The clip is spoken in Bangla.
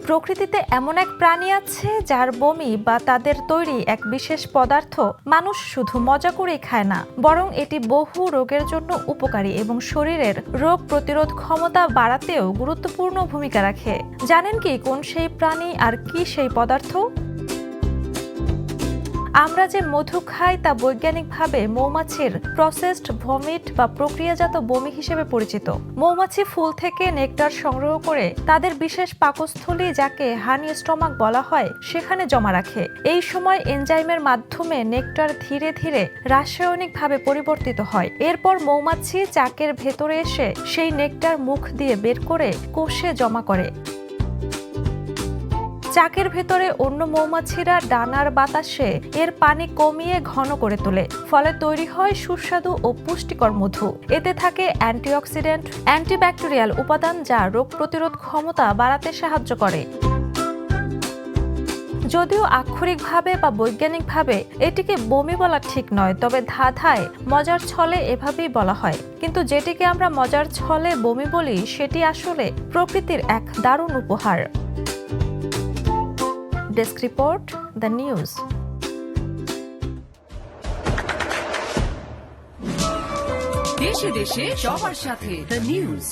প্রকৃতিতে এমন এক প্রাণী আছে যার বমি বা তাদের তৈরি এক বিশেষ পদার্থ মানুষ শুধু মজা করেই খায় না, বরং এটি বহু রোগের জন্য উপকারী এবং শরীরের রোগ প্রতিরোধ ক্ষমতা বাড়াতেও গুরুত্বপূর্ণ ভূমিকা রাখে। জানেন কি কোন সেই প্রাণী আর কি সেই পদার্থ? আমরা যে মধু খাই তা বৈজ্ঞানিকভাবে মৌমাছির প্রসেসড ভমিট বা প্রক্রিয়াজাত বমি হিসেবে পরিচিত। মৌমাছি ফুল থেকে নেকটার সংগ্রহ করে তাদের বিশেষ পাকস্থলী, যাকে হানি স্টমাক বলা হয়, সেখানে জমা রাখে। এই সময় এনজাইমের মাধ্যমে নেকটার ধীরে ধীরে রাসায়নিকভাবে পরিবর্তিত হয়। এরপর মৌমাছি চাকের ভেতরে এসে সেই নেকটার মুখ দিয়ে বের করে কোষে জমা করে। চাকের ভেতরে অন্য মৌমাছিরা ডানার বাতাসে এর পানি কমিয়ে ঘন করে তোলে, ফলে তৈরি হয় সুস্বাদু ও পুষ্টিকর মধু। এতে থাকে অ্যান্টিঅক্সিডেন্ট, অ্যান্টিব্যাকটেরিয়াল উপাদান, যা রোগ প্রতিরোধ ক্ষমতা বাড়াতে সাহায্য করে। যদিও আক্ষরিকভাবে বা বৈজ্ঞানিকভাবে এটিকে বমি বলা ঠিক নয়, তবে ধাঁধায় মজার ছলে এভাবেই বলা হয়। কিন্তু যেটিকে আমরা মজার ছলে বমি বলি, সেটি আসলে প্রকৃতির এক দারুণ উপহার। Desk report, the news. দেশে দেশে সবার সাথে, দ্য নিউজ।